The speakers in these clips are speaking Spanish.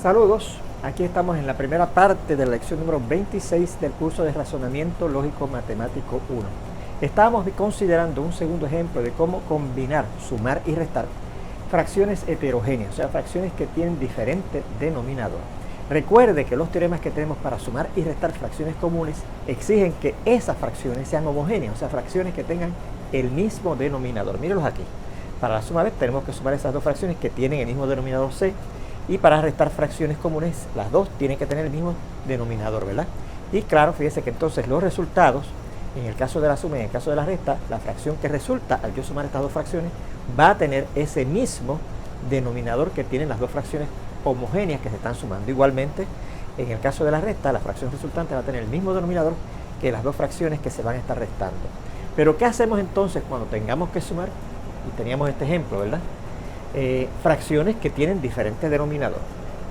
Saludos, aquí estamos en la primera parte de la lección número 26 del curso de Razonamiento Lógico Matemático 1. Estábamos considerando un segundo ejemplo de cómo combinar, sumar y restar fracciones heterogéneas, o sea, fracciones que tienen diferente denominador. Recuerde que los teoremas que tenemos para sumar y restar fracciones comunes exigen que esas fracciones sean homogéneas, o sea, fracciones que tengan el mismo denominador. Mírenlos aquí. Para la suma B tenemos que sumar esas dos fracciones que tienen el mismo denominador C, y para restar fracciones comunes, las dos tienen que tener el mismo denominador, ¿verdad? Y claro, fíjese que entonces los resultados, en el caso de la suma y en el caso de la resta, la fracción que resulta al yo sumar estas dos fracciones va a tener ese mismo denominador que tienen las dos fracciones homogéneas que se están sumando. Igualmente, en el caso de la resta, la fracción resultante va a tener el mismo denominador que las dos fracciones que se van a estar restando. Pero ¿qué hacemos entonces cuando tengamos que sumar? Y teníamos este ejemplo, ¿verdad? Fracciones que tienen diferente denominador.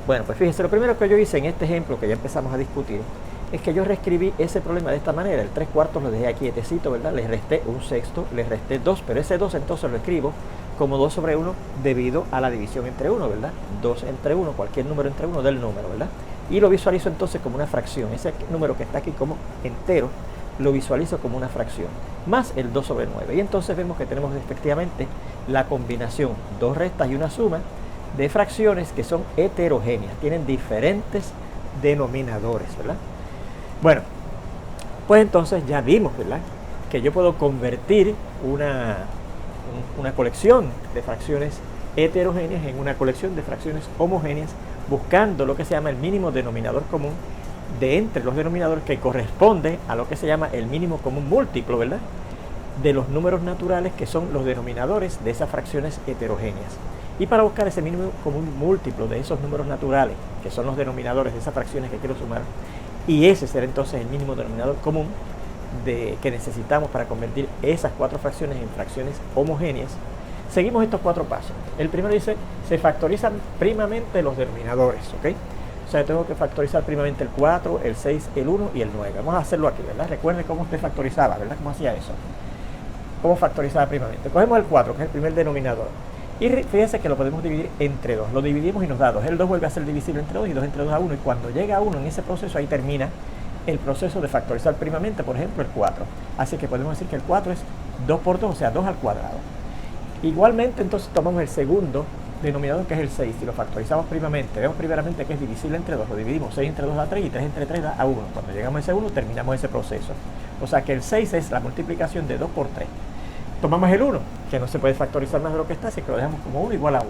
Bueno, pues fíjense, lo primero que yo hice en este ejemplo que ya empezamos a discutir es que yo reescribí ese problema de esta manera. El 3/4 lo dejé aquí quietecito, ¿verdad? Le resté 1/6, le resté 2, pero ese 2 entonces lo escribo como 2 sobre 1 debido a la división entre 1, ¿verdad? 2 entre 1, cualquier número entre 1 del número, ¿verdad? Y lo visualizo entonces como una fracción. Ese número que está aquí como entero lo visualizo como una fracción, más el 2 sobre 9. Y entonces vemos que tenemos efectivamente la combinación, dos restas y una suma, de fracciones que son heterogéneas, tienen diferentes denominadores, ¿verdad? Bueno, pues entonces ya vimos, ¿verdad?, que yo puedo convertir una colección de fracciones heterogéneas en una colección de fracciones homogéneas, buscando lo que se llama el mínimo denominador común de entre los denominadores, que corresponde a lo que se llama el mínimo común múltiplo, ¿verdad?, de los números naturales, que son los denominadores de esas fracciones heterogéneas. Y para buscar ese mínimo común múltiplo de esos números naturales, que son los denominadores de esas fracciones que quiero sumar, y ese será entonces el mínimo denominador común que necesitamos para convertir esas cuatro fracciones en fracciones homogéneas, seguimos estos cuatro pasos. El primero dice, se factorizan primamente los denominadores, ¿ok? O sea, tengo que factorizar primamente el 4, el 6, el 1 y el 9. Vamos a hacerlo aquí, ¿verdad? Recuerde cómo usted factorizaba, ¿verdad? ¿Cómo hacía eso? ¿Cómo factorizaba primamente? Cogemos el 4, que es el primer denominador, y fíjense que lo podemos dividir entre 2. Lo dividimos y nos da 2. El 2 vuelve a ser divisible entre 2 y 2 entre 2 a 1. Y cuando llega a 1 en ese proceso, ahí termina el proceso de factorizar primamente, por ejemplo, el 4. Así que podemos decir que el 4 es 2 por 2, o sea, 2 al cuadrado. Igualmente, entonces tomamos el segundo denominador, que es el 6, y lo factorizamos primamente. Vemos primeramente que es divisible entre 2. Lo dividimos, 6 entre 2 da 3 y 3 entre 3 da a 1. Cuando llegamos a ese 1, terminamos ese proceso. O sea que el 6 es la multiplicación de 2 por 3. Tomamos el 1, que no se puede factorizar más de lo que está, así que lo dejamos como 1 igual a 1.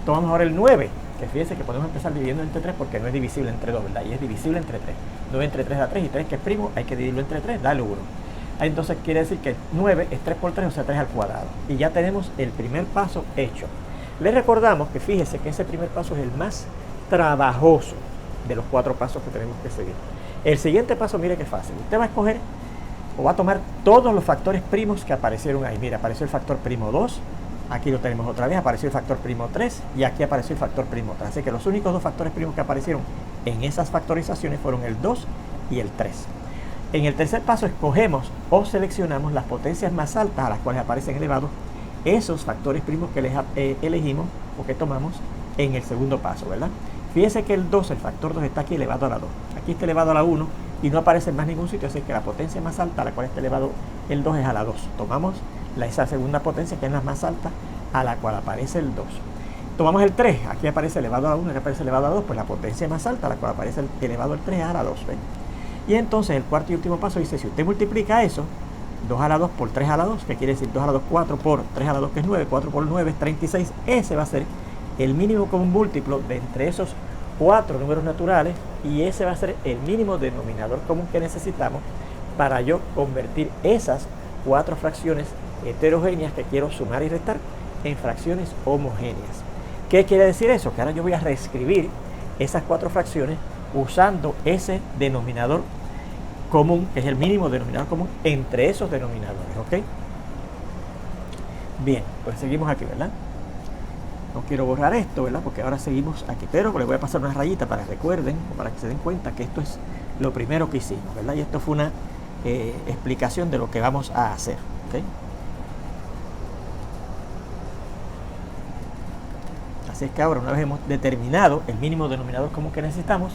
Tomamos ahora el 9, que fíjense que podemos empezar dividiendo entre 3 porque no es divisible entre 2, ¿verdad? Y es divisible entre 3. 9 entre 3 da 3 y 3, que es primo, hay que dividirlo entre 3, da el 1. Entonces quiere decir que 9 es 3 por 3, o sea, 3 al cuadrado. Y ya tenemos el primer paso hecho. Les recordamos que fíjese que ese primer paso es el más trabajoso de los 4 pasos que tenemos que seguir. El siguiente paso, mire qué fácil. Usted va a escoger o va a tomar todos los factores primos que aparecieron ahí. Mira, apareció el factor primo 2, aquí lo tenemos otra vez, apareció el factor primo 3 y aquí apareció el factor primo 3. Así que los únicos dos factores primos que aparecieron en esas factorizaciones fueron el 2 y el 3. En el tercer paso escogemos o seleccionamos las potencias más altas a las cuales aparecen elevados esos factores primos que elegimos o que tomamos en el segundo paso, ¿verdad? Fíjense que el 2, el factor 2, está aquí elevado a la 2. Aquí está elevado a la 1 y no aparece en más ningún sitio, así que la potencia más alta a la cual está elevado el 2 es a la 2. Tomamos esa segunda potencia, que es la más alta, a la cual aparece el 2. Tomamos el 3, aquí aparece elevado a la 1, aquí aparece elevado a la 2, pues la potencia más alta a la cual aparece elevado al 3 es a la 2, ¿ven? Y entonces el cuarto y último paso dice, si usted multiplica eso, 2 a la 2 por 3 a la 2, que quiere decir 2 a la 2, 4 por 3 a la 2, que es 9, 4 por 9 es 36, ese va a ser el mínimo común múltiplo de entre esos 4 números naturales, y ese va a ser el mínimo denominador común que necesitamos para yo convertir esas 4 fracciones heterogéneas que quiero sumar y restar en fracciones homogéneas. ¿Qué quiere decir eso? Que ahora yo voy a reescribir esas 4 fracciones usando ese denominador común, que es el mínimo denominador común entre esos denominadores, ¿ok? Bien, pues seguimos aquí, ¿verdad? No quiero borrar esto, ¿verdad? Porque ahora seguimos aquí, pero le voy a pasar una rayita para que recuerden, o para que se den cuenta que esto es lo primero que hicimos, ¿verdad? Y esto fue una explicación de lo que vamos a hacer, ¿ok? Así es que ahora, una vez hemos determinado el mínimo denominador común que necesitamos,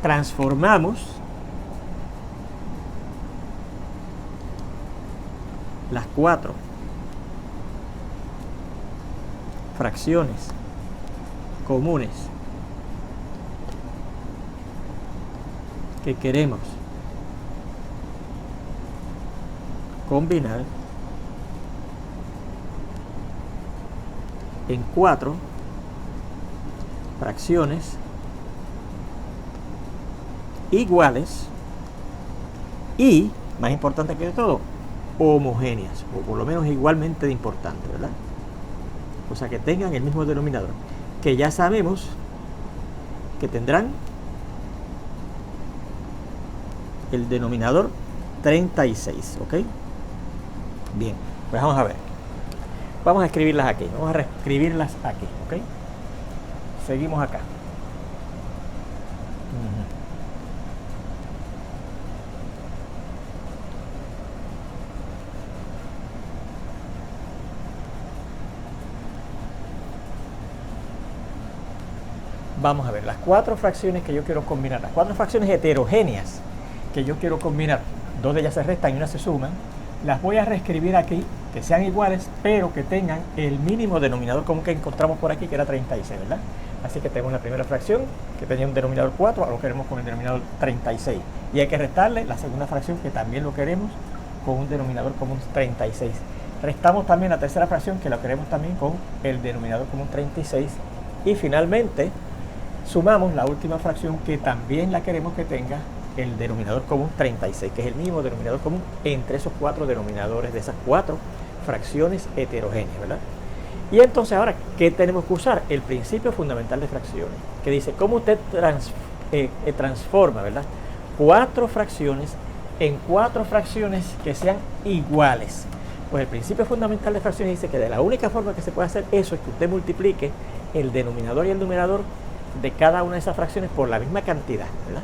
transformamos las 4 fracciones comunes que queremos combinar en 4 fracciones iguales y, más importante que todo, homogéneas, o por lo menos igualmente de importante, ¿verdad? O sea, que tengan el mismo denominador, que ya sabemos que tendrán el denominador 36, ¿ok? Bien, pues vamos a ver. Vamos a escribirlas aquí, vamos a reescribirlas aquí, ¿ok? Seguimos acá. Vamos a ver, las 4 fracciones que yo quiero combinar, las 4 fracciones heterogéneas que yo quiero combinar, 2 de ellas se restan y una se suman, las voy a reescribir aquí, que sean iguales, pero que tengan el mínimo denominador común que encontramos por aquí, que era 36, ¿verdad? Así que tenemos la primera fracción, que tenía un denominador 4, ahora lo queremos con el denominador 36. Y hay que restarle la segunda fracción, que también lo queremos con un denominador común 36. Restamos también la tercera fracción, que la queremos también con el denominador común 36. Y finalmente, sumamos la última fracción, que también la queremos que tenga el denominador común 36, que es el mismo denominador común entre esos 4 denominadores de esas 4 fracciones heterogéneas, ¿verdad? Y entonces ahora, ¿qué tenemos que usar? El principio fundamental de fracciones, que dice cómo usted transforma, ¿verdad?, 4 fracciones en 4 fracciones que sean iguales. Pues el principio fundamental de fracciones dice que de la única forma que se puede hacer eso es que usted multiplique el denominador y el numerador de cada una de esas fracciones por la misma cantidad, ¿verdad?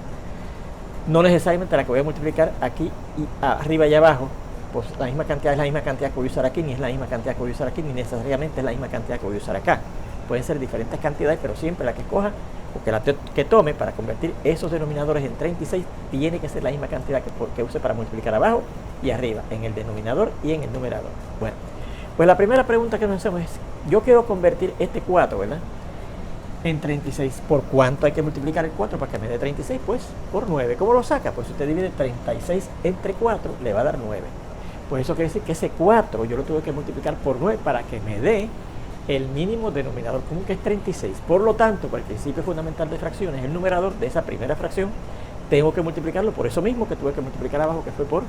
No necesariamente la que voy a multiplicar aquí y arriba y abajo, pues la misma cantidad es la misma cantidad que voy a usar aquí, ni es la misma cantidad que voy a usar aquí, ni necesariamente es la misma cantidad que voy a usar acá. Pueden ser diferentes cantidades, pero siempre la que escoja o que la que tome para convertir esos denominadores en 36 tiene que ser la misma cantidad que use para multiplicar abajo y arriba, en el denominador y en el numerador. Bueno, pues la primera pregunta que nos hacemos es, yo quiero convertir este 4, ¿verdad?, en 36. ¿Por cuánto hay que multiplicar el 4 para que me dé 36? Pues por 9. ¿Cómo lo saca? Pues si usted divide 36 entre 4, le va a dar 9. Pues eso quiere decir que ese 4 yo lo tuve que multiplicar por 9 para que me dé el mínimo denominador común, que es 36. Por lo tanto, por el principio fundamental de fracciones, el numerador de esa primera fracción tengo que multiplicarlo por eso mismo que tuve que multiplicar abajo, que fue por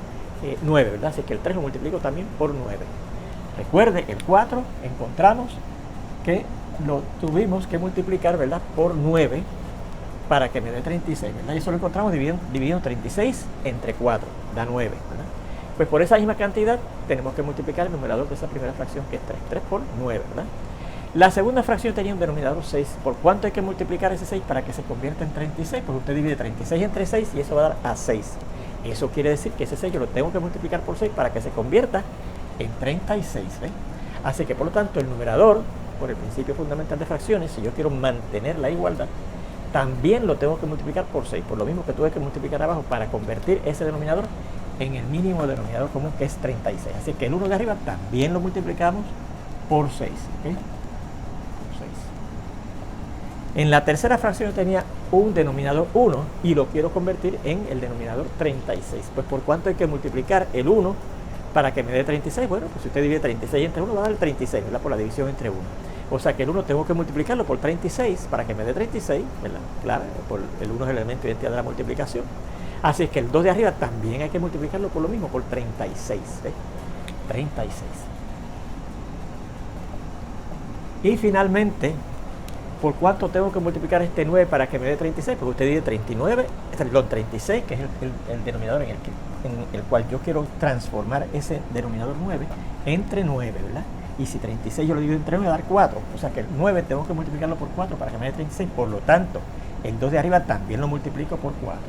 9, ¿verdad? Así que el 3 lo multiplico también por 9. Recuerde, el 4 encontramos que lo tuvimos que multiplicar, ¿verdad?, por 9 para que me dé 36, ¿verdad? Y eso lo encontramos dividiendo 36 entre 4, da 9, ¿verdad? Pues por esa misma cantidad tenemos que multiplicar el numerador de esa primera fracción, que es 3. 3 por 9, ¿verdad? La segunda fracción tenía un denominador 6. ¿Por cuánto hay que multiplicar ese 6 para que se convierta en 36? Pues usted divide 36 entre 6 y eso va a dar a 6. Eso quiere decir que ese 6 yo lo tengo que multiplicar por 6 para que se convierta en 36, ¿ves? Así que por lo tanto el numerador, por el principio fundamental de fracciones, si yo quiero mantener la igualdad, también lo tengo que multiplicar por 6, por lo mismo que tuve que multiplicar abajo para convertir ese denominador en el mínimo denominador común, que es 36. Así que el 1 de arriba también lo multiplicamos por 6, ¿ok? Por 6. En la tercera fracción yo tenía un denominador 1 y lo quiero convertir en el denominador 36. Pues ¿por cuánto hay que multiplicar el 1 para que me dé 36? Bueno, pues si usted divide 36 entre 1 va a dar 36, ¿verdad?, por la división entre 1. O sea que el 1 tengo que multiplicarlo por 36 para que me dé 36, ¿verdad? Claro, por el 1 es el elemento de identidad de la multiplicación. Así es que el 2 de arriba también hay que multiplicarlo por lo mismo, por 36, ¿ves? 36. Y finalmente, ¿por cuánto tengo que multiplicar este 9 para que me dé 36? Porque usted divide 36, que es el denominador en el cual yo quiero transformar ese denominador 9 entre 9, ¿verdad? Y si 36 yo lo divido entre 9, va a dar 4. O sea que el 9 tengo que multiplicarlo por 4 para que me dé 36. Por lo tanto, el 2 de arriba también lo multiplico por 4.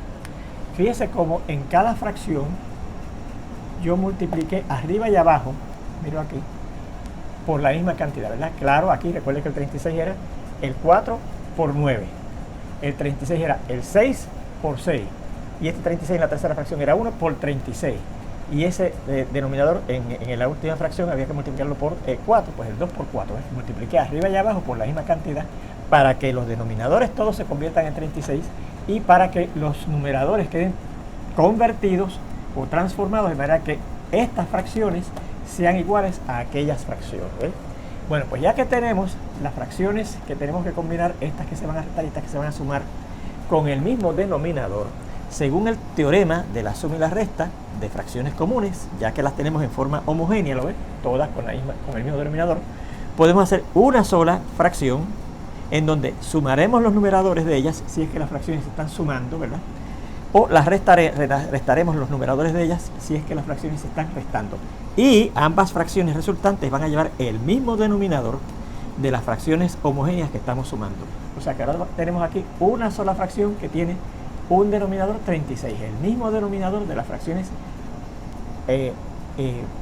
Fíjese cómo en cada fracción yo multipliqué arriba y abajo, miro aquí, por la misma cantidad, ¿verdad? Claro, aquí recuerde que el 36 era el 4 por 9. El 36 era el 6 por 6. Y este 36 en la tercera fracción era 1 por 36. Y ese denominador en la última fracción había que multiplicarlo por 4, pues el 2 por 4. Multipliqué arriba y abajo por la misma cantidad para que los denominadores todos se conviertan en 36 y para que los numeradores queden convertidos o transformados de manera que estas fracciones sean iguales a aquellas fracciones. Bueno, pues ya que tenemos las fracciones que tenemos que combinar, estas que se van a restar y estas que se van a sumar con el mismo denominador, según el teorema de la suma y la resta de fracciones comunes, ya que las tenemos en forma homogénea, ¿lo ves? Todas con el mismo denominador, podemos hacer una sola fracción en donde sumaremos los numeradores de ellas, si es que las fracciones se están sumando, ¿verdad? O las restaremos los numeradores de ellas, si es que las fracciones se están restando. Y ambas fracciones resultantes van a llevar el mismo denominador de las fracciones homogéneas que estamos sumando. O sea que ahora tenemos aquí una sola fracción que tiene un denominador 36, el mismo denominador de las fracciones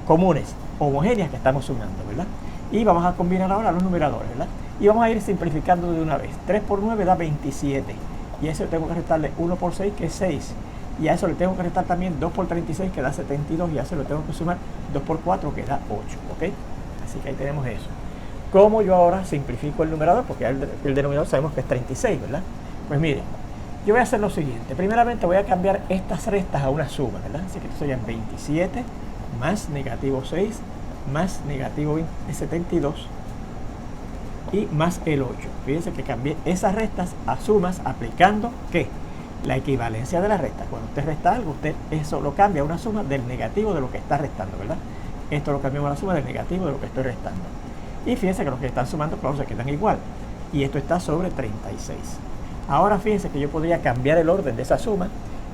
comunes, homogéneas que estamos sumando, ¿verdad? Y vamos a combinar ahora los numeradores, ¿verdad? Y vamos a ir simplificando de una vez. 3 por 9 da 27. Y a eso le tengo que restarle 1 por 6, que es 6. Y a eso le tengo que restar también 2 por 36, que da 72. Y a eso le tengo que sumar 2 por 4, que da 8. ¿Ok? Así que ahí tenemos eso. ¿Cómo yo ahora simplifico el numerador? Porque el denominador sabemos que es 36, ¿verdad? Pues miren, yo voy a hacer lo siguiente. Primeramente voy a cambiar estas restas a una suma, ¿verdad? Así que esto serían 27 más negativo 6 más negativo 72 y más el 8. Fíjense que cambié esas restas a sumas aplicando ¿qué? La equivalencia de la resta. Cuando usted resta algo, usted eso lo cambia a una suma del negativo de lo que está restando, ¿verdad? Esto lo cambiamos a la suma del negativo de lo que estoy restando. Y fíjense que los que están sumando, claro, se quedan igual. Y esto está sobre 36. Ahora fíjense que yo podría cambiar el orden de esa suma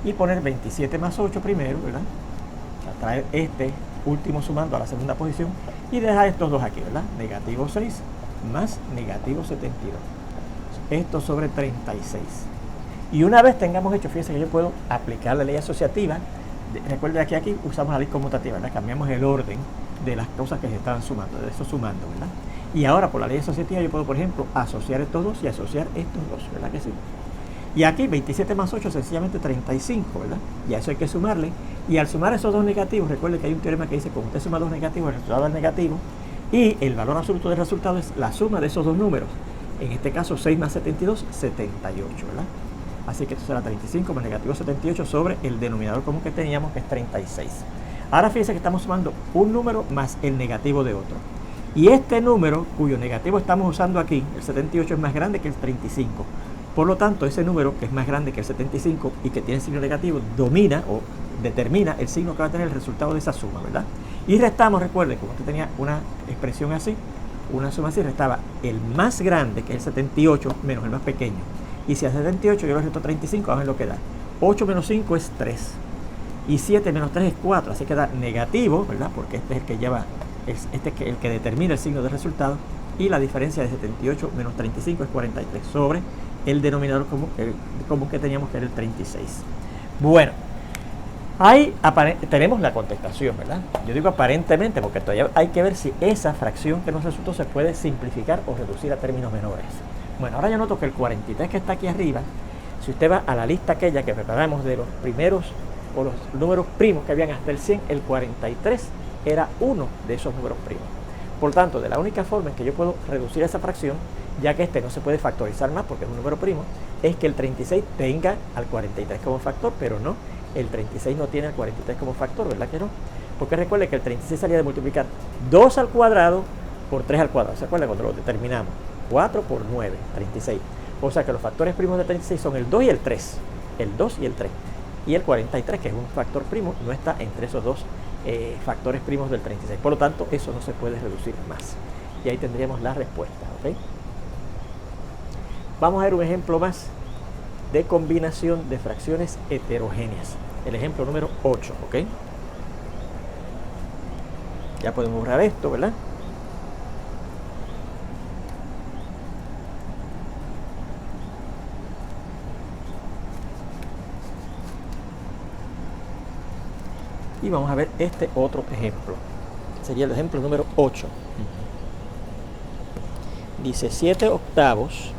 y poner 27 más 8 primero, ¿verdad? O sea, traer este último sumando a la segunda posición y dejar estos dos aquí, ¿verdad? Negativo 6 más negativo 72. Esto sobre 36. Y una vez tengamos hecho, fíjense que yo puedo aplicar la ley asociativa. Recuerden que aquí usamos la ley conmutativa, ¿verdad? Cambiamos el orden de las cosas que se estaban sumando, de eso sumando, ¿verdad? Y ahora por la ley asociativa yo puedo, por ejemplo, asociar estos dos y asociar estos dos, ¿verdad que sí? Y aquí 27 más 8 sencillamente 35, ¿verdad? Y a eso hay que sumarle. Y al sumar esos dos negativos, recuerde que hay un teorema que dice que cuando usted suma dos negativos, el resultado es negativo. Y el valor absoluto del resultado es la suma de esos dos números. En este caso 6 más 72, 78, ¿verdad? Así que esto será 35 más negativo 78 sobre el denominador común que teníamos, que es 36. Ahora fíjense que estamos sumando un número más el negativo de otro. Y este número, cuyo negativo estamos usando aquí, el 78, es más grande que el 35. Por lo tanto, ese número, que es más grande que el 75 y que tiene signo negativo, domina o determina el signo que va a tener el resultado de esa suma, ¿verdad? Y restamos, recuerden, como usted tenía una expresión así, una suma así, restaba el más grande, que es el 78, menos el más pequeño. Y si a 78 yo le resto 35, vamos a ver lo que da. 8 menos 5 es 3. Y 7 menos 3 es 4. Así que da negativo, ¿verdad? Porque este es el que lleva, este es el que determina el signo del resultado. Y la diferencia de 78 menos 35 es 43 sobre el denominador común que teníamos, que era el 36. Bueno, ahí tenemos la contestación, ¿verdad? Yo digo aparentemente porque todavía hay que ver si esa fracción que nos resultó se puede simplificar o reducir a términos menores. Bueno, ahora yo noto que el 43 que está aquí arriba, si usted va a la lista aquella que preparamos de los primeros o los números primos que habían hasta el 100, el 43 era uno de esos números primos. Por tanto, de la única forma en que yo puedo reducir esa fracción, ya que este no se puede factorizar más porque es un número primo, es que el 36 tenga al 43 como factor, pero no, el 36 no tiene al 43 como factor, ¿verdad que no? Porque recuerde que el 36 salía de multiplicar 2 al cuadrado por 3 al cuadrado. ¿Se acuerdan cuando lo determinamos? 4 por 9, 36. O sea que los factores primos de 36 son el 2 y el 3. El 2 y el 3. Y el 43, que es un factor primo, no está entre esos dos factores primos del 36. Por lo tanto, eso no se puede reducir más. Y ahí tendríamos la respuesta, ¿ok? Vamos a ver un ejemplo más de combinación de fracciones heterogéneas. El ejemplo número 8, ¿ok? Ya podemos borrar esto, ¿verdad? Y vamos a ver este otro ejemplo. Sería el ejemplo número 8. Dice 7 octavos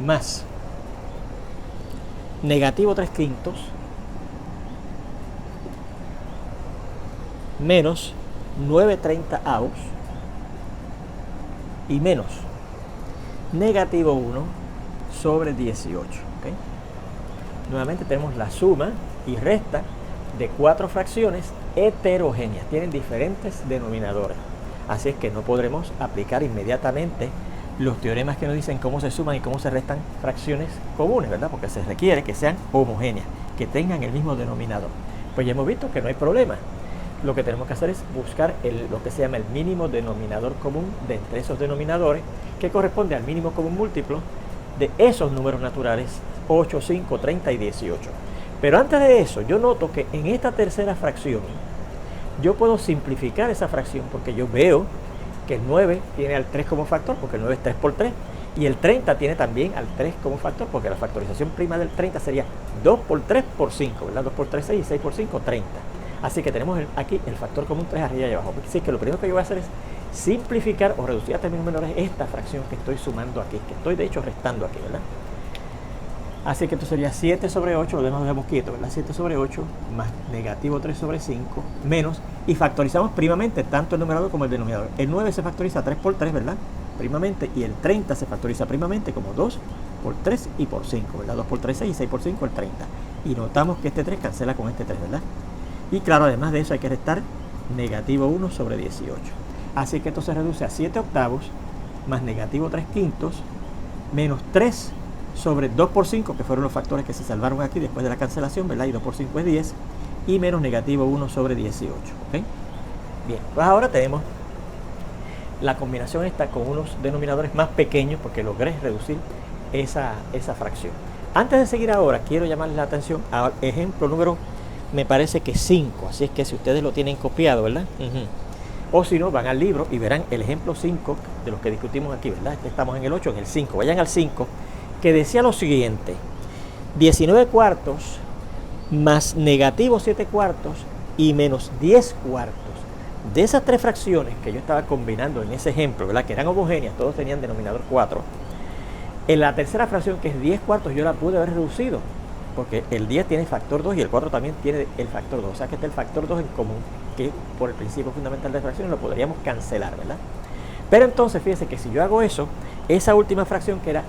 más negativo 3 quintos menos 9/30 y menos negativo 1 sobre 18. ¿Okay? Nuevamente tenemos la suma y resta de 4 fracciones heterogéneas, tienen diferentes denominadores, así es que no podremos aplicar inmediatamente los teoremas que nos dicen cómo se suman y cómo se restan fracciones comunes, ¿verdad? Porque se requiere que sean homogéneas, que tengan el mismo denominador. Pues ya hemos visto que no hay problema. Lo que tenemos que hacer es buscar lo que se llama el mínimo denominador común de entre esos denominadores, que corresponde al mínimo común múltiplo de esos números naturales 8, 5, 30 y 18. Pero antes de eso, yo noto que en esta tercera fracción yo puedo simplificar esa fracción, porque yo veo que el 9 tiene al 3 como factor, porque el 9 es 3 por 3, y el 30 tiene también al 3 como factor, porque la factorización prima del 30 sería 2 por 3 por 5, ¿verdad? 2 por 3, 6, y 6 por 5, 30. Así que tenemos aquí el factor común 3 arriba y abajo. Así que lo primero que yo voy a hacer es simplificar o reducir a términos menores esta fracción que estoy sumando aquí, que estoy de hecho restando aquí, ¿verdad? Así que esto sería 7 sobre 8, lo demás lo dejamos quieto, ¿verdad? 7 sobre 8 más negativo 3 sobre 5 menos, y factorizamos primamente tanto el numerador como el denominador. El 9 se factoriza 3 por 3, ¿verdad? Primamente, y el 30 se factoriza primamente como 2 por 3 y por 5, ¿verdad? 2 por 3, 6, y 6 por 5, el 30. Y notamos que este 3 cancela con este 3, ¿verdad? Y claro, además de eso hay que restar negativo 1 sobre 18. Así que esto se reduce a 7 octavos más negativo 3 quintos menos 3 sobre 2 por 5, que fueron los factores que se salvaron aquí después de la cancelación, ¿verdad? Y 2 por 5 es 10, y menos negativo 1 sobre 18. ¿Okay? Bien, pues ahora tenemos la combinación esta con unos denominadores más pequeños, porque logré reducir esa fracción. Antes de seguir ahora, quiero llamarles la atención al ejemplo número, me parece que 5, así es que si ustedes lo tienen copiado, ¿verdad? O si no, van al libro y verán el ejemplo 5 de los que discutimos aquí, ¿verdad? Aquí estamos en el 8, en el 5, vayan al 5, que decía lo siguiente: 19 cuartos más negativo 7 cuartos y menos 10 cuartos. De esas tres fracciones que yo estaba combinando en ese ejemplo, ¿verdad? Que eran homogéneas, todos tenían denominador 4. En la tercera fracción, que es 10 cuartos, yo la pude haber reducido, porque el 10 tiene factor 2 y el 4 también tiene el factor 2. O sea que está el factor 2 en común, que por el principio fundamental de fracciones lo podríamos cancelar, ¿verdad? Pero entonces, fíjense que si yo hago eso, esa última fracción que era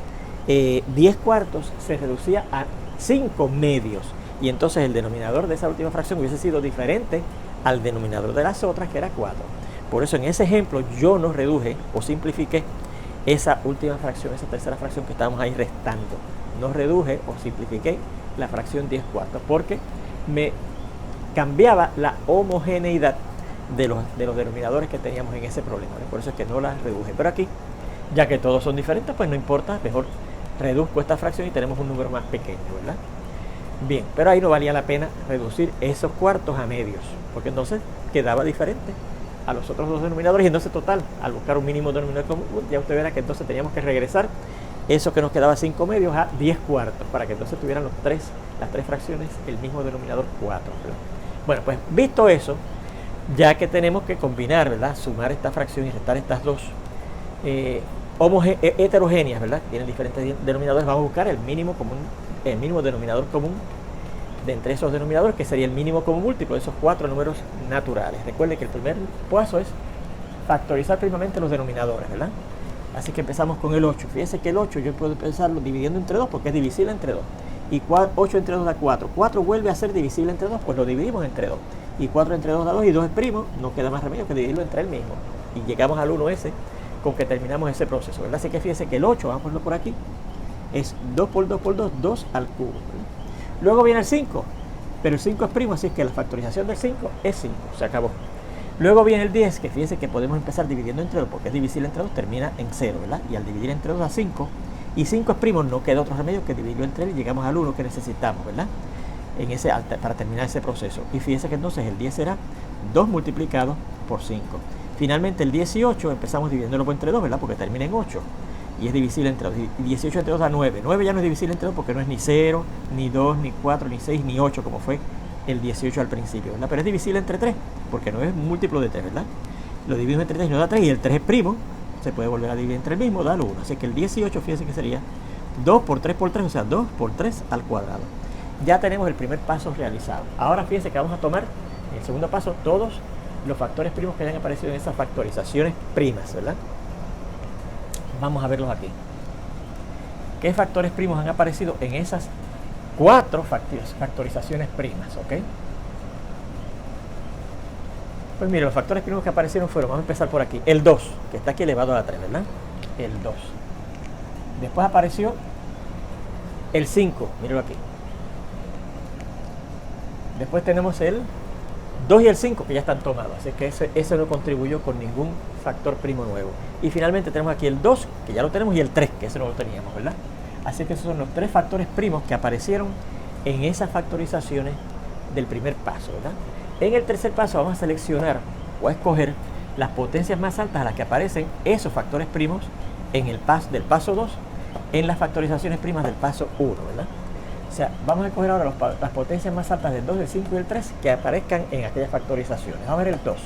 10 cuartos se reducía a 5 medios. Y entonces el denominador de esa última fracción hubiese sido diferente al denominador de las otras, que era 4. Por eso en ese ejemplo yo no reduje o simplifiqué esa última fracción, esa tercera fracción que estábamos ahí restando. No reduje o simplifiqué la fracción 10 cuartos, porque me cambiaba la homogeneidad de los denominadores que teníamos en ese problema. Por eso es que no las reduje. Pero aquí, ya que todos son diferentes, pues no importa, mejor reduzco esta fracción y tenemos un número más pequeño, ¿verdad? Bien, pero ahí no valía la pena reducir esos cuartos a medios, porque entonces quedaba diferente a los otros dos denominadores. Y entonces, total, al buscar un mínimo denominador común, ya usted verá que entonces teníamos que regresar eso que nos quedaba 5 medios a 10 cuartos, para que entonces tuvieran las tres fracciones el mismo denominador 4, ¿verdad? Bueno, pues visto eso, ya que tenemos que combinar, ¿verdad? Sumar esta fracción y restar estas dos heterogéneas, ¿verdad? Tienen diferentes denominadores. Vamos a buscar el mínimo denominador común de entre esos denominadores, que sería el mínimo común múltiplo de esos 4 números naturales. Recuerde que el primer paso es factorizar primamente los denominadores, ¿verdad? Así que empezamos con el 8. Fíjense que el 8 yo puedo pensarlo dividiendo entre 2, porque es divisible entre 2. Y 8 entre 2 da 4. 4 vuelve a ser divisible entre 2, pues lo dividimos entre 2. Y 4 entre 2 da 2, y 2 es primo, no queda más remedio que dividirlo entre él mismo. Y llegamos al 1 ese con que terminamos ese proceso, ¿verdad? Así que fíjense que el 8, vamos a ponerlo por aquí, es 2 por 2 por 2, 2 al cubo, ¿verdad? Luego viene el 5, pero el 5 es primo, así que la factorización del 5 es 5, se acabó. Luego viene el 10, que fíjense que podemos empezar dividiendo entre 2, porque es divisible entre 2, termina en 0, ¿verdad? Y al dividir entre 2 da 5, y 5 es primo, no queda otro remedio que dividirlo entre él, y llegamos al 1 que necesitamos, ¿verdad? Para terminar ese proceso. Y fíjense que entonces el 10 será 2 multiplicado por 5. Finalmente el 18 empezamos dividiéndolo entre 2, ¿verdad? Porque termina en 8. Y es divisible entre 2. Y 18 entre 2 da 9. 9 ya no es divisible entre 2, porque no es ni 0, ni 2, ni 4, ni 6, ni 8, como fue el 18 al principio, ¿verdad? Pero es divisible entre 3, porque no es múltiplo de 3, ¿verdad? Lo dividimos entre 3 y nos da 3, y el 3 es primo, se puede volver a dividir entre el mismo, da el 1. Así que el 18, fíjense que sería 2 por 3 por 3, o sea, 2 por 3 al cuadrado. Ya tenemos el primer paso realizado. Ahora fíjense que vamos a tomar, en el segundo paso, todos los factores primos que hayan aparecido en esas factorizaciones primas, ¿verdad? Vamos a verlos aquí. ¿Qué factores primos han aparecido en esas 4 factorizaciones primas? ¿Ok? Pues mire, los factores primos que aparecieron fueron, vamos a empezar por aquí, el 2, que está aquí elevado a la 3, ¿verdad? El 2. Después apareció el 5, míralo aquí. Después tenemos el 2 y el 5 que ya están tomados, así que ese no contribuyó con ningún factor primo nuevo. Y finalmente tenemos aquí el 2, que ya lo tenemos, y el 3, que ese no lo teníamos, ¿verdad? Así que esos son los 3 factores primos que aparecieron en esas factorizaciones del primer paso, ¿verdad? En el tercer paso vamos a seleccionar o a escoger las potencias más altas a las que aparecen esos factores primos en el del paso 2, en las factorizaciones primas del paso 1, ¿verdad? O sea, vamos a escoger ahora las potencias más altas del 2, del 5 y del 3 que aparezcan en aquellas factorizaciones. Vamos a ver el 2.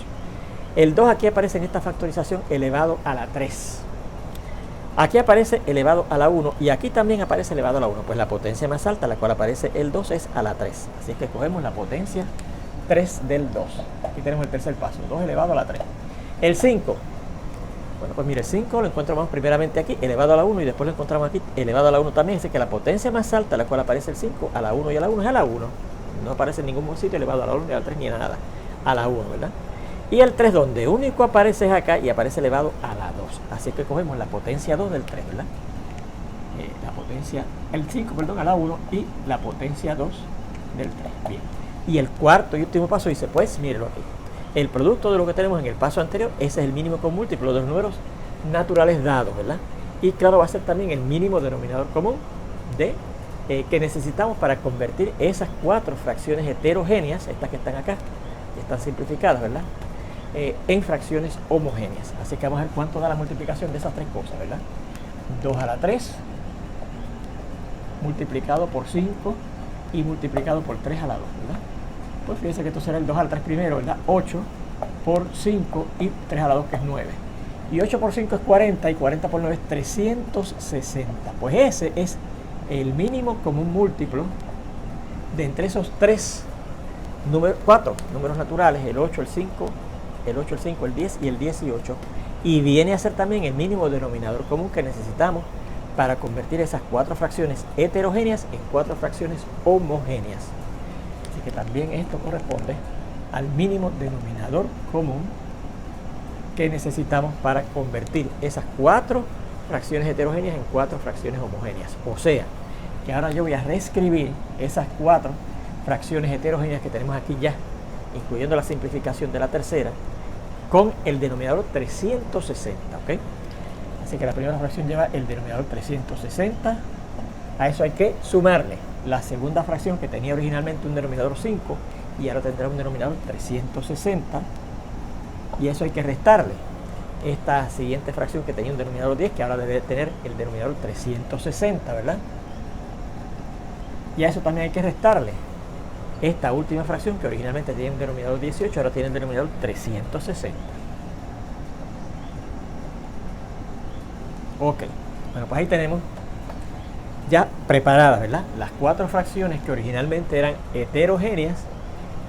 El 2 aquí aparece en esta factorización elevado a la 3. Aquí aparece elevado a la 1 y aquí también aparece elevado a la 1. Pues la potencia más alta, la cual aparece el 2, es a la 3. Así que cogemos la potencia 3 del 2. Aquí tenemos el tercer paso, 2 elevado a la 3. El 5. Bueno, pues mire, el 5 lo encontramos primeramente aquí, elevado a la 1, y después lo encontramos aquí, elevado a la 1 también. Así que la potencia más alta, la cual aparece el 5, a la 1 y a la 1, es a la 1. No aparece en ningún sitio elevado a la 1, ni a la 3, ni a nada. A la 1, ¿verdad? Y el 3, donde único aparece es acá y aparece elevado a la 2. Así que cogemos la potencia 2 del 3, ¿verdad? El 5, perdón, a la 1 y la potencia 2 del 3. Bien. Y el cuarto y último paso dice, pues, mírelo aquí. El producto de lo que tenemos en el paso anterior, ese es el mínimo común múltiplo de los números naturales dados, ¿verdad? Y claro, va a ser también el mínimo denominador común que necesitamos para convertir esas 4 fracciones heterogéneas, estas que están acá, que están simplificadas, ¿verdad? En fracciones homogéneas. Así que vamos a ver cuánto da la multiplicación de esas 3 cosas, ¿verdad? 2 a la 3 multiplicado por 5 y multiplicado por 3 a la 2, ¿verdad? Pues fíjense que esto será el 2 a la 3 primero, ¿verdad? 8 por 5 y 3 a la 2, que es 9. Y 8 por 5 es 40 y 40 por 9 es 360. Pues ese es el mínimo común múltiplo de entre esos 4 números naturales, el 8, el 5, el 10 y el 18. Y viene a ser también el mínimo denominador común que necesitamos para convertir esas 4 fracciones heterogéneas en 4 fracciones homogéneas. Así que también esto corresponde al mínimo denominador común que necesitamos para convertir esas 4 fracciones heterogéneas en 4 fracciones homogéneas. O sea, que ahora yo voy a reescribir esas 4 fracciones heterogéneas que tenemos aquí ya, incluyendo la simplificación de la tercera, con el denominador 360, ¿ok? Así que la primera fracción lleva el denominador 360. A eso hay que sumarle la segunda fracción, que tenía originalmente un denominador 5 y ahora tendrá un denominador 360. Y eso hay que restarle esta siguiente fracción, que tenía un denominador 10, que ahora debe tener el denominador 360, ¿verdad? Y a eso también hay que restarle esta última fracción, que originalmente tenía un denominador 18, ahora tiene el denominador 360. Ok, bueno, pues ahí tenemos ya preparadas, ¿verdad? Las 4 fracciones que originalmente eran heterogéneas,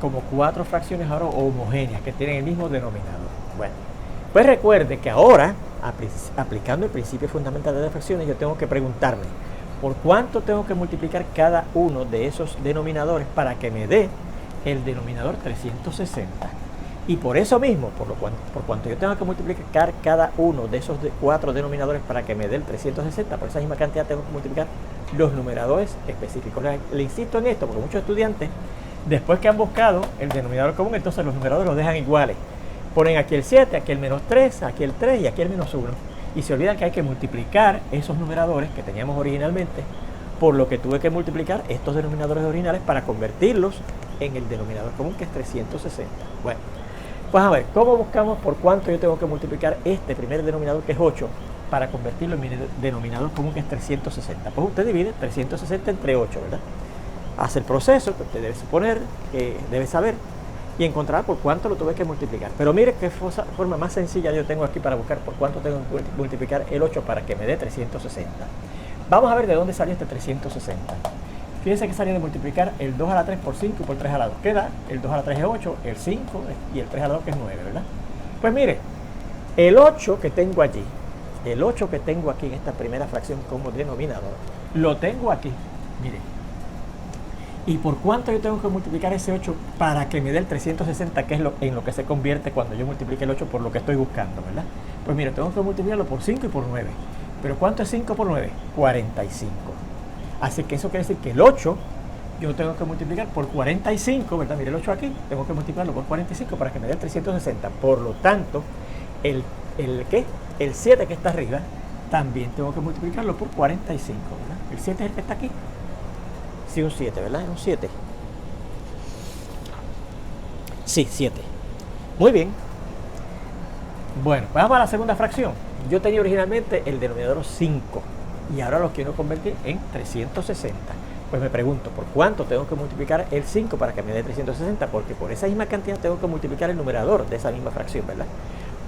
como 4 fracciones ahora homogéneas, que tienen el mismo denominador. Bueno, pues recuerde que ahora, aplicando el principio fundamental de las fracciones, yo tengo que preguntarme, ¿por cuánto tengo que multiplicar cada uno de esos denominadores para que me dé el denominador 360? Y por eso mismo, por cuanto yo tengo que multiplicar cada uno de esos 4 denominadores para que me dé el 360, por esa misma cantidad tengo que multiplicar los numeradores específicos. Le insisto en esto, porque muchos estudiantes, después que han buscado el denominador común, entonces los numeradores los dejan iguales. Ponen aquí el 7, aquí el menos 3, aquí el 3 y aquí el menos 1. Y se olvidan que hay que multiplicar esos numeradores que teníamos originalmente por lo que tuve que multiplicar estos denominadores originales para convertirlos en el denominador común, que es 360. Bueno, pues a ver, ¿cómo buscamos por cuánto yo tengo que multiplicar este primer denominador, que es 8, para convertirlo en mi denominador común, que es 360? Pues usted divide 360 entre 8, ¿verdad? Hace el proceso que usted debe suponer, que debe saber, y encontrar por cuánto lo tuve que multiplicar. Pero mire qué forma más sencilla yo tengo aquí para buscar por cuánto tengo que multiplicar el 8 para que me dé 360. Vamos a ver de dónde salió este 360. Fíjense que salió de multiplicar el 2 a la 3 por 5 y por 3 a la 2. ¿Qué da? El 2 a la 3 es 8, el 5 y el 3 a la 2 que es 9, ¿verdad? Pues mire, el 8 que tengo allí, el 8 que tengo aquí en esta primera fracción como denominador, lo tengo aquí, mire. ¿Y por cuánto yo tengo que multiplicar ese 8 para que me dé el 360, que es en lo que se convierte cuando yo multiplique el 8 por lo que estoy buscando, ¿verdad? Pues mire, tengo que multiplicarlo por 5 y por 9. ¿Pero cuánto es 5 por 9? 45. Así que eso quiere decir que el 8 yo tengo que multiplicar por 45, ¿verdad? Mire el 8 aquí, tengo que multiplicarlo por 45 para que me dé el 360. Por lo tanto, el 7 que está arriba, también tengo que multiplicarlo por 45, ¿verdad? El 7 es el que está aquí. Sí, un 7, ¿verdad? Es un 7. Sí, 7. Muy bien. Bueno, pues vamos a la segunda fracción. Yo tenía originalmente el denominador 5 y ahora lo quiero convertir en 360. Pues me pregunto, ¿por cuánto tengo que multiplicar el 5 para que me dé 360? Porque por esa misma cantidad tengo que multiplicar el numerador de esa misma fracción, ¿verdad?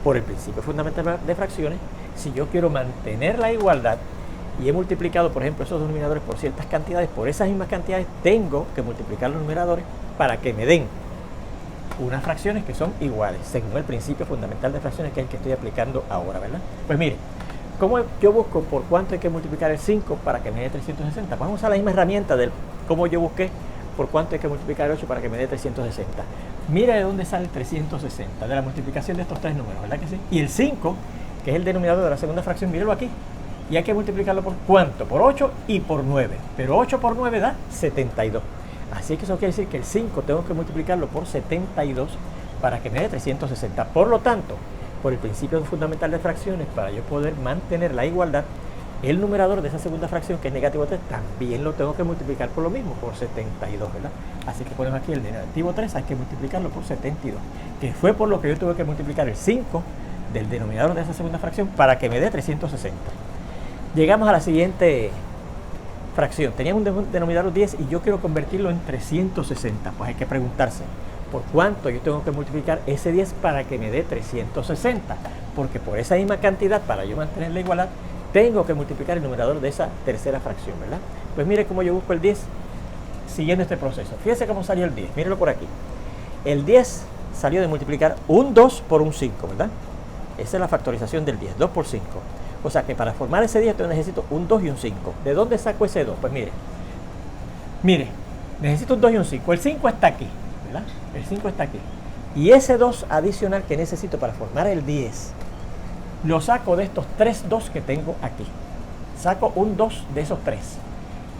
Por el principio fundamental de fracciones, si yo quiero mantener la igualdad y he multiplicado, por ejemplo, esos denominadores por ciertas cantidades, por esas mismas cantidades tengo que multiplicar los numeradores para que me den unas fracciones que son iguales, según el principio fundamental de fracciones, que es el que estoy aplicando ahora, ¿verdad? Pues mire, ¿cómo yo busco por cuánto hay que multiplicar el 5 para que me dé 360? Pues vamos a usar la misma herramienta del cómo yo busqué por cuánto hay que multiplicar el 8 para que me dé 360. Mira de dónde sale el 360, de la multiplicación de estos tres números, ¿verdad que sí? Y el 5, que es el denominador de la segunda fracción, míralo aquí. Y hay que multiplicarlo por ¿cuánto? Por 8 y por 9. Pero 8 por 9 da 72. Así que eso quiere decir que el 5 tengo que multiplicarlo por 72 para que me dé 360. Por lo tanto, por el principio fundamental de fracciones, para yo poder mantener la igualdad, el numerador de esa segunda fracción, que es negativo 3, también lo tengo que multiplicar por lo mismo, por 72, ¿verdad? Así que ponemos aquí el de negativo 3, hay que multiplicarlo por 72, que fue por lo que yo tuve que multiplicar el 5 del denominador de esa segunda fracción para que me dé 360. Llegamos a la siguiente fracción. Tenía un denominador 10 y yo quiero convertirlo en 360. Pues hay que preguntarse, ¿por cuánto yo tengo que multiplicar ese 10 para que me dé 360? Porque por esa misma cantidad, para yo mantener la igualdad, tengo que multiplicar el numerador de esa tercera fracción, ¿verdad? Pues mire cómo yo busco el 10 siguiendo este proceso. Fíjese cómo salió el 10, mírenlo por aquí. El 10 salió de multiplicar un 2 por un 5, ¿verdad? Esa es la factorización del 10, 2 por 5. O sea que para formar ese 10 yo necesito un 2 y un 5. ¿De dónde saco ese 2? Pues mire, necesito un 2 y un 5. El 5 está aquí, ¿verdad? El 5 está aquí. Y ese 2 adicional que necesito para formar el 10, lo saco de estos 3 2 que tengo aquí. Saco un 2 de esos 3.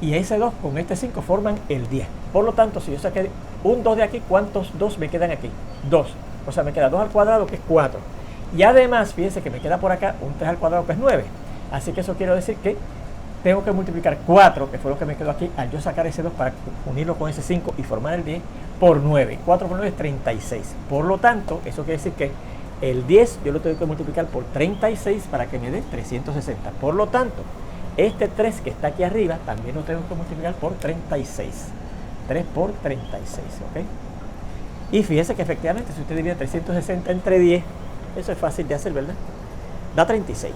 Y ese 2 con este 5 forman el 10. Por lo tanto, si yo saqué un 2 de aquí, ¿cuántos 2 me quedan aquí? 2. O sea, me queda 2 al cuadrado, que es 4. Y además, fíjense que me queda por acá un 3 al cuadrado, que es 9. Así que eso quiere decir que tengo que multiplicar 4, que fue lo que me quedó aquí, al yo sacar ese 2 para unirlo con ese 5 y formar el 10, por 9. 4 por 9 es 36. Por lo tanto, eso quiere decir que el 10 yo lo tengo que multiplicar por 36 para que me dé 360. Por lo tanto, este 3 que está aquí arriba también lo tengo que multiplicar por 36. 3 por 36, ¿ok? Y fíjese que efectivamente, si usted divide 360 entre 10, eso es fácil de hacer, ¿verdad? Da 36.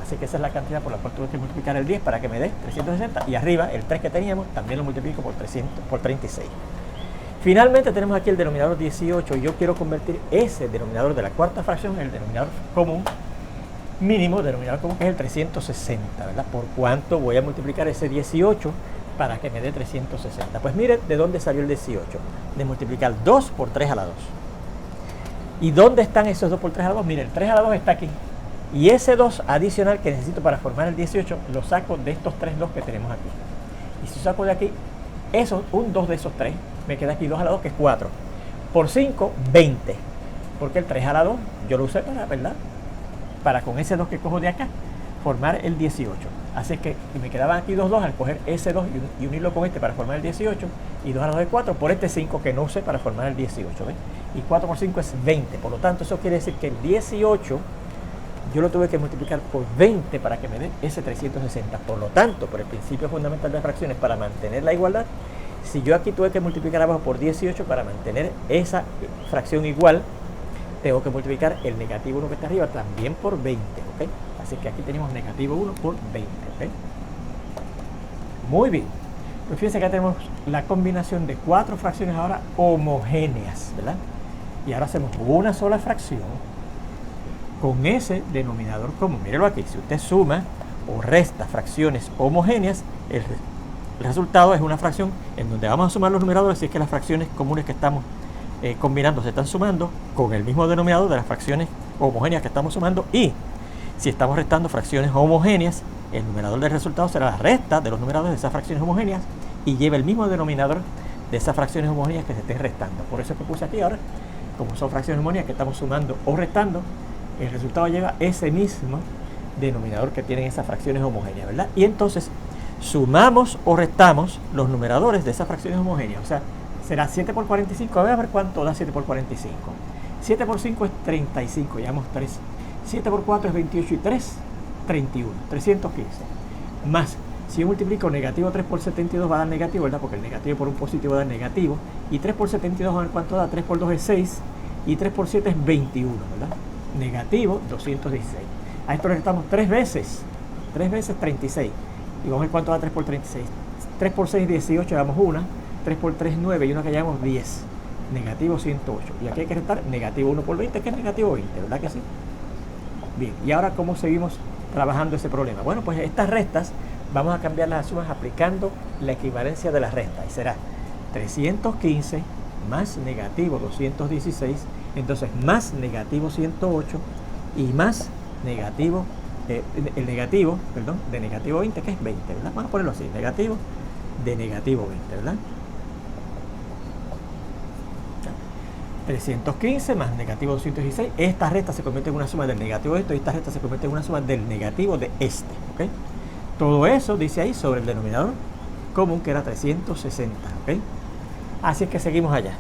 Así que esa es la cantidad por la cual tuve que multiplicar el 10 para que me dé 360. Y arriba, el 3 que teníamos, también lo multiplico por 36. Finalmente tenemos aquí el denominador 18. Y yo quiero convertir ese denominador de la cuarta fracción en el denominador común mínimo, denominador común, que es el 360, ¿verdad? ¿Por cuánto voy a multiplicar ese 18 para que me dé 360? Pues mire de dónde salió el 18. De multiplicar 2 por 3 a la 2. ¿Y dónde están esos 2 por 3 a la 2? Miren, el 3 a la 2 está aquí. Y ese 2 adicional que necesito para formar el 18, lo saco de estos 3 2 que tenemos aquí. Y si saco de aquí, un 2 de esos 3, me queda aquí 2 a la 2, que es 4. Por 5, 20. Porque el 3 a la 2, yo lo usé para, ¿verdad? Para con ese 2 que cojo de acá, formar el 18. Así que me quedaban aquí 2 2 al coger ese 2 y unirlo con este para formar el 18. Y 2 a la 2 es 4 por este 5 que no usé para formar el 18. ¿Ves? Y 4 por 5 es 20. Por lo tanto, eso quiere decir que el 18 yo lo tuve que multiplicar por 20 para que me dé ese 360. Por lo tanto, por el principio fundamental de fracciones, para mantener la igualdad, si yo aquí tuve que multiplicar abajo por 18 para mantener esa fracción igual, tengo que multiplicar el negativo 1 que está arriba también por 20, ¿ok? Así que aquí tenemos negativo 1 por 20, ¿ok? Muy bien. Pues fíjense que tenemos la combinación de 4 fracciones ahora homogéneas, ¿verdad? Y ahora hacemos una sola fracción con ese denominador común. Míralo aquí, si usted suma o resta fracciones homogéneas, el resultado es una fracción en donde vamos a sumar los numeradores si es que las fracciones comunes que estamos combinando se están sumando con el mismo denominador de las fracciones homogéneas que estamos sumando, y si estamos restando fracciones homogéneas, el numerador del resultado será la resta de los numeradores de esas fracciones homogéneas y lleva el mismo denominador de esas fracciones homogéneas que se estén restando. Por eso es que puse aquí ahora, como son fracciones homogéneas que estamos sumando o restando, el resultado lleva ese mismo denominador que tienen esas fracciones homogéneas, ¿verdad? Y entonces sumamos o restamos los numeradores de esas fracciones homogéneas. O sea, será 7 por 45. A ver cuánto da 7 por 45. 7 por 5 es 35, llevamos 3. 7 por 4 es 28 y 3, 31. 315. Más, si yo multiplico negativo 3 por 72 va a dar negativo, ¿verdad? Porque el negativo por un positivo va a dar negativo. Y 3 por 72 va a ver cuánto da. 3 por 2 es 6 y 3 por 7 es 21, ¿verdad? Negativo 216. A esto le restamos 3 veces. 3 veces 36. Y vamos a ver cuánto da 3 por 36. 3 por 6 18, llevamos una. 3 por 3 9 y una que llevamos 10. Negativo 108. Y aquí hay que restar negativo 1 por 20, que es negativo 20, ¿verdad que sí? Bien, y ahora ¿cómo seguimos trabajando ese problema? Bueno, pues estas restas vamos a cambiar las sumas aplicando la equivalencia de las restas. Y será 315 más negativo 216, entonces más negativo 108 y más negativo, el negativo, perdón, de negativo 20, que es 20, ¿verdad? Vamos a ponerlo así, negativo de negativo 20, ¿verdad? 315 más negativo 216, esta resta se convierte en una suma del negativo de esto y esta resta se convierte en una suma del negativo de este, ¿ok? Todo eso dice ahí sobre el denominador común, que era 360, ¿ok? Así es que seguimos allá.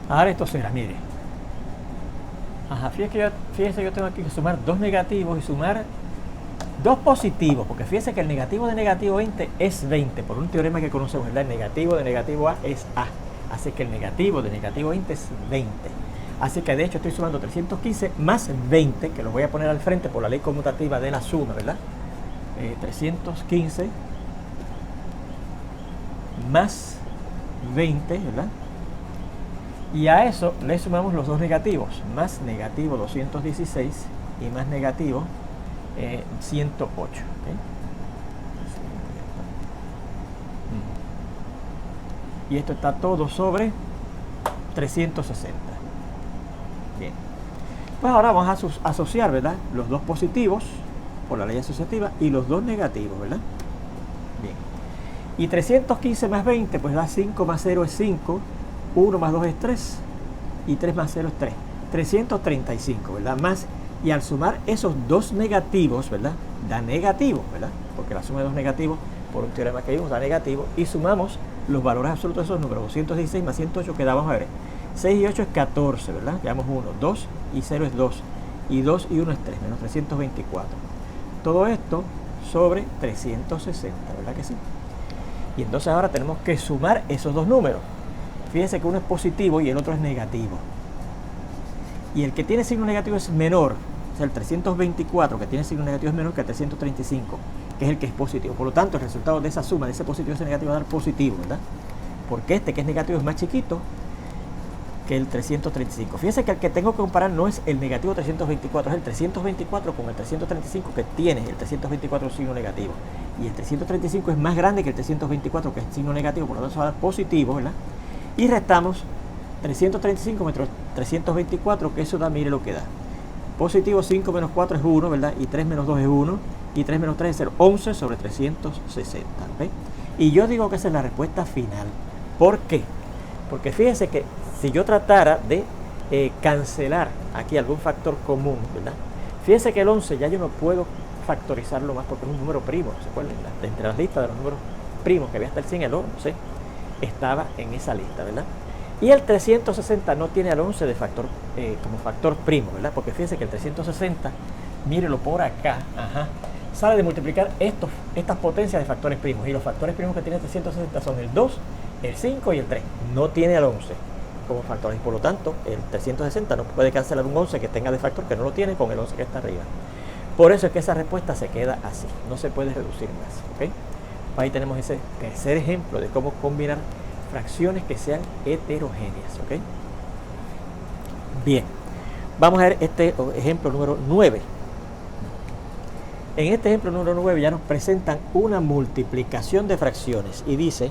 Ahora esto será, mire. Ajá, fíjense que yo tengo aquí que sumar 2 negativos y sumar 2 positivos, porque fíjense que el negativo de negativo 20 es 20, por un teorema que conocemos, ¿verdad? El negativo de negativo A es A, así que el negativo de negativo 20 es 20. Así que de hecho estoy sumando 315 más 20, que lo voy a poner al frente por la ley conmutativa de la suma, ¿verdad? 315 más 20, ¿verdad? Y a eso le sumamos los dos negativos, más negativo 216 y más negativo 108. ¿Okay? Y esto está todo sobre 360. Bien. Pues ahora vamos a asociar, ¿verdad? Los dos positivos por la ley asociativa y los dos negativos, ¿verdad? Bien. Y 315 más 20, pues da 5 más 0 es 5. 1 más 2 es 3 y 3 más 0 es 3, 335, ¿verdad? Más, y al sumar esos dos negativos, ¿verdad? Da negativo, ¿verdad? Porque la suma de dos negativos, por un teorema que vimos, da negativo, y sumamos los valores absolutos de esos números, 216 más 108, que da, vamos a ver, 6 y 8 es 14, ¿verdad? Llevamos 1, 2 y 0 es 2, y 2 y 1 es 3, menos 324. Todo esto sobre 360, ¿verdad que sí? Y entonces ahora tenemos que sumar esos dos números. Fíjense que uno es positivo y el otro es negativo. Y el que tiene signo negativo es menor. O sea, el 324 que tiene signo negativo es menor que el 335, que es el que es positivo. Por lo tanto, el resultado de esa suma, de ese positivo y ese negativo, va a dar positivo, ¿verdad? Porque este que es negativo es más chiquito que el 335. Fíjense que el que tengo que comparar no es el negativo 324, es el 324 con el 335 que tiene el 324 signo negativo. Y el 335 es más grande que el 324 que es signo negativo, por lo tanto va a dar positivo, ¿verdad? Y restamos 335 menos 324, que eso da, mire lo que da. Positivo 5 menos 4 es 1, ¿verdad? Y 3 menos 2 es 1. Y 3 menos 3 es 0. 11 sobre 360. ¿Ve? Y yo digo que esa es la respuesta final. ¿Por qué? Porque fíjense que si yo tratara de cancelar aquí algún factor común, ¿verdad? Fíjense que el 11 ya yo no puedo factorizarlo más porque es un número primo. ¿Se acuerdan? Entre las listas de los números primos que había hasta el 100, el 11 estaba en esa lista, ¿verdad? Y el 360 no tiene al 11 de factor, como factor primo, ¿verdad? Porque fíjense que el 360, mírelo por acá, ajá, sale de multiplicar estas potencias de factores primos. Y los factores primos que tiene el 360 son el 2, el 5 y el 3. No tiene al 11. como factor. Y por lo tanto, el 360 no puede cancelar un 11 que tenga de factor, que no lo tiene, con el 11 que está arriba. Por eso es que esa respuesta se queda así, no se puede reducir más. ¿Okay? Ahí tenemos ese tercer ejemplo de cómo combinar fracciones que sean heterogéneas. ¿Okay? Bien, vamos a ver este ejemplo número 9. En este ejemplo número 9 ya nos presentan una multiplicación de fracciones y dice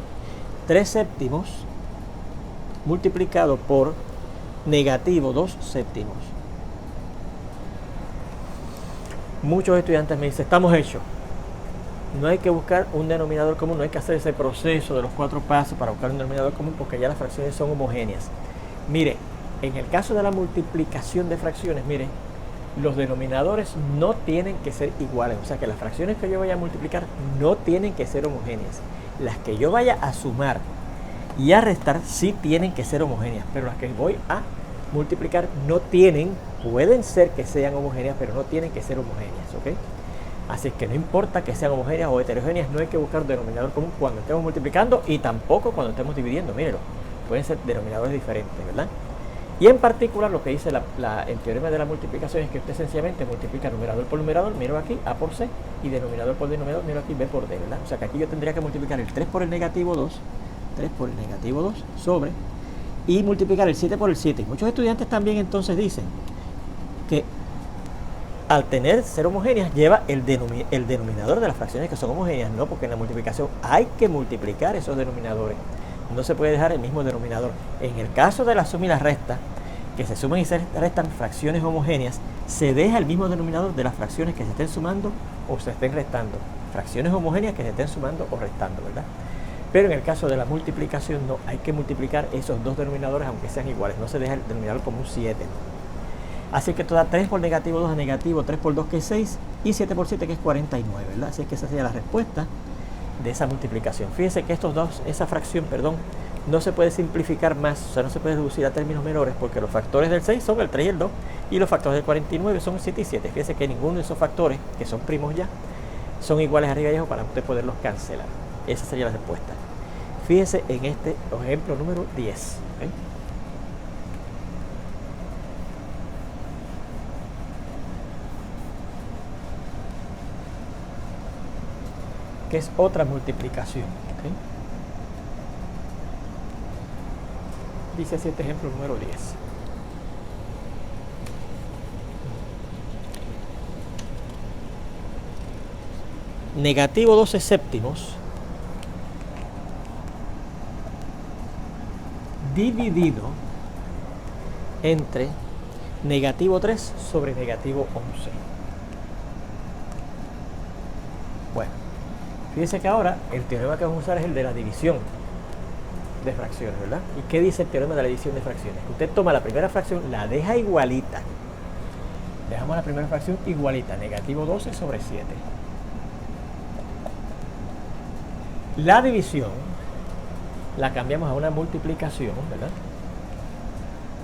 3 séptimos multiplicado por negativo 2 séptimos. Muchos estudiantes me dicen, estamos hechos. No hay que buscar un denominador común, no hay que hacer ese proceso de los 4 pasos para buscar un denominador común porque ya las fracciones son homogéneas. Mire, en el caso de la multiplicación de fracciones, mire, los denominadores no tienen que ser iguales. O sea que las fracciones que yo vaya a multiplicar no tienen que ser homogéneas. Las que yo vaya a sumar y a restar sí tienen que ser homogéneas, pero las que voy a multiplicar no tienen, pueden ser que sean homogéneas, pero no tienen que ser homogéneas. ¿Ok? Así que no importa que sean homogéneas o heterogéneas, no hay que buscar un denominador común cuando estemos multiplicando y tampoco cuando estemos dividiendo. Mírenlo, pueden ser denominadores diferentes, ¿verdad? Y en particular lo que dice el teorema de la multiplicación es que usted sencillamente multiplica numerador por numerador, miro aquí A por C, y denominador por denominador, miro aquí B por D, ¿verdad? O sea que aquí yo tendría que multiplicar el 3 por el negativo 2, 3 por el negativo 2 sobre, y multiplicar el 7 por el 7. Muchos estudiantes también entonces dicen que al tener ser homogéneas lleva el denominador de las fracciones que son homogéneas. No, porque en la multiplicación hay que multiplicar esos denominadores. No se puede dejar el mismo denominador. En el caso de la suma y la resta, que se suman y se restan fracciones homogéneas, se deja el mismo denominador de las fracciones que se estén sumando o se estén restando. Fracciones homogéneas que se estén sumando o restando, ¿verdad? Pero en el caso de la multiplicación no, hay que multiplicar esos dos denominadores aunque sean iguales. No se deja el denominador como un 7. Así que toda 3 por negativo 2 es negativo, 3 por 2 que es 6 y 7 por 7 que es 49, ¿verdad? Así que esa sería la respuesta de esa multiplicación. Fíjense que esa fracción, no se puede simplificar más, o sea, no se puede reducir a términos menores porque los factores del 6 son el 3 y el 2 y los factores del 49 son el 7 y 7. Fíjense que ninguno de esos factores, que son primos ya, son iguales arriba y abajo para usted poderlos cancelar. Esa sería la respuesta. Fíjense en este ejemplo número 10. ¿Okay? Que es otra multiplicación. ¿Okay? Dice así este ejemplo número 10. Negativo 12 séptimos dividido entre negativo 3 sobre negativo 11. Bueno, fíjense que ahora el teorema que vamos a usar es el de la división de fracciones, ¿verdad? ¿Y qué dice el teorema de la división de fracciones? Usted toma la primera fracción, la deja igualita. Dejamos la primera fracción igualita, negativo 12 sobre 7. La división la cambiamos a una multiplicación, ¿verdad?